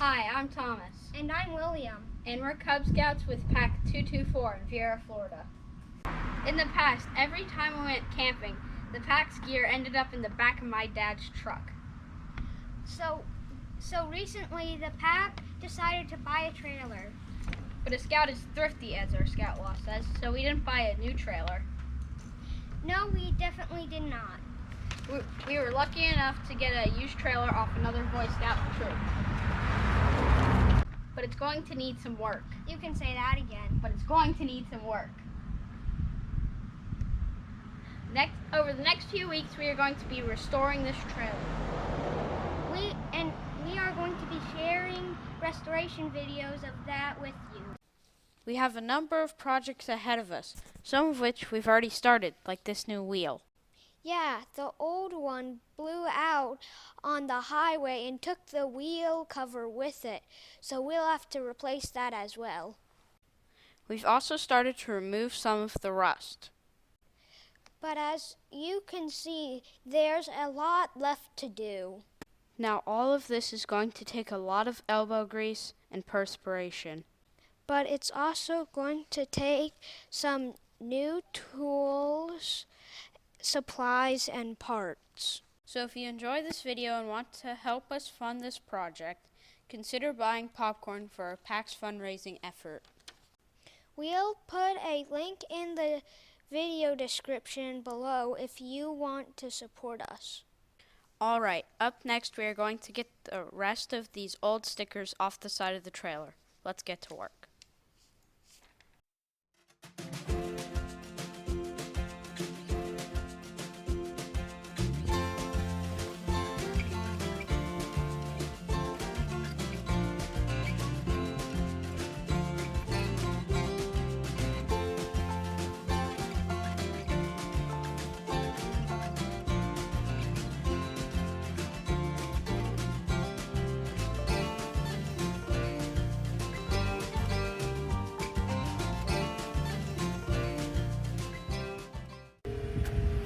Hi, I'm Thomas. And I'm William. And we're Cub Scouts with Pack 224 in Viera, Florida. In the past, every time we went camping, the pack's gear ended up in the back of my dad's truck. So recently the pack decided to buy a trailer. But a scout is thrifty, as our scout law says, so we didn't buy a new trailer. No, we definitely did not. We were lucky enough to get a used trailer off another Boy Scout troop. But it's going to need some work. You can say that again. But it's going to need some work. Over the next few weeks, we are going to be restoring this trailer. We are going to be sharing restoration videos of that with you. We have a number of projects ahead of us, some of which we've already started, like this new wheel. Yeah, the old one blew out on the highway and took the wheel cover with it, so we'll have to replace that as well. We've also started to remove some of the rust. But as you can see, there's a lot left to do. Now all of this is going to take a lot of elbow grease and perspiration. But it's also going to take some new tools, supplies, and parts. So if you enjoy this video and want to help us fund this project, consider buying popcorn for our PAC's fundraising effort. We'll put a link in the video description below if you want to support us. All right, up next we are going to get the rest of these old stickers off the side of the trailer. Let's get to work.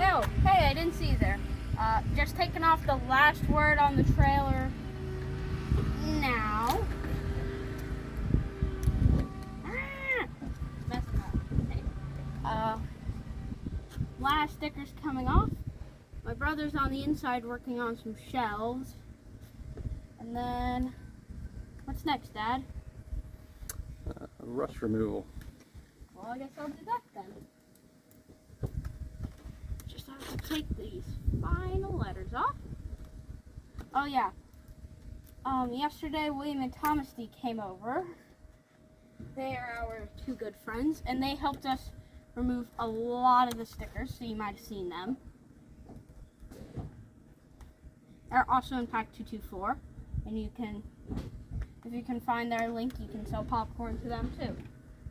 Oh, hey, I didn't see you there. Just taking off the last word on the trailer now. Messing up. Hey. Last sticker's coming off. My brother's on the inside working on some shelves. And then, what's next, Dad? Rust removal. Well, I guess I'll do that then. Just have to take these final letters off. Oh yeah. Yesterday William and Thomas D came over. They are our two good friends, and they helped us remove a lot of the stickers, so you might have seen them. They're also in Pack 224, and if you can find their link, you can sell popcorn to them too.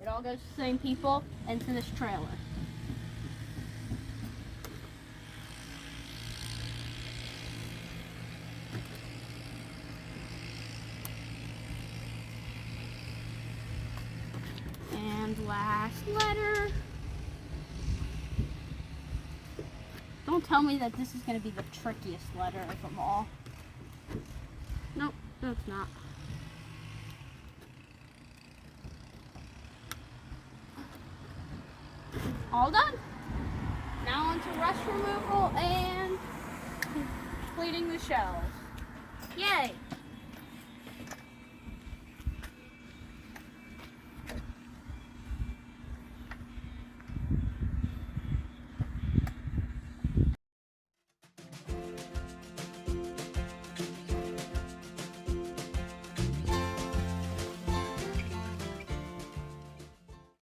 It all goes to the same people and to this trailer. And last letter. Don't tell me that this is going to be the trickiest letter of them all. Nope, no it's not. All done. Now on to rust removal and completing the shells. Yay!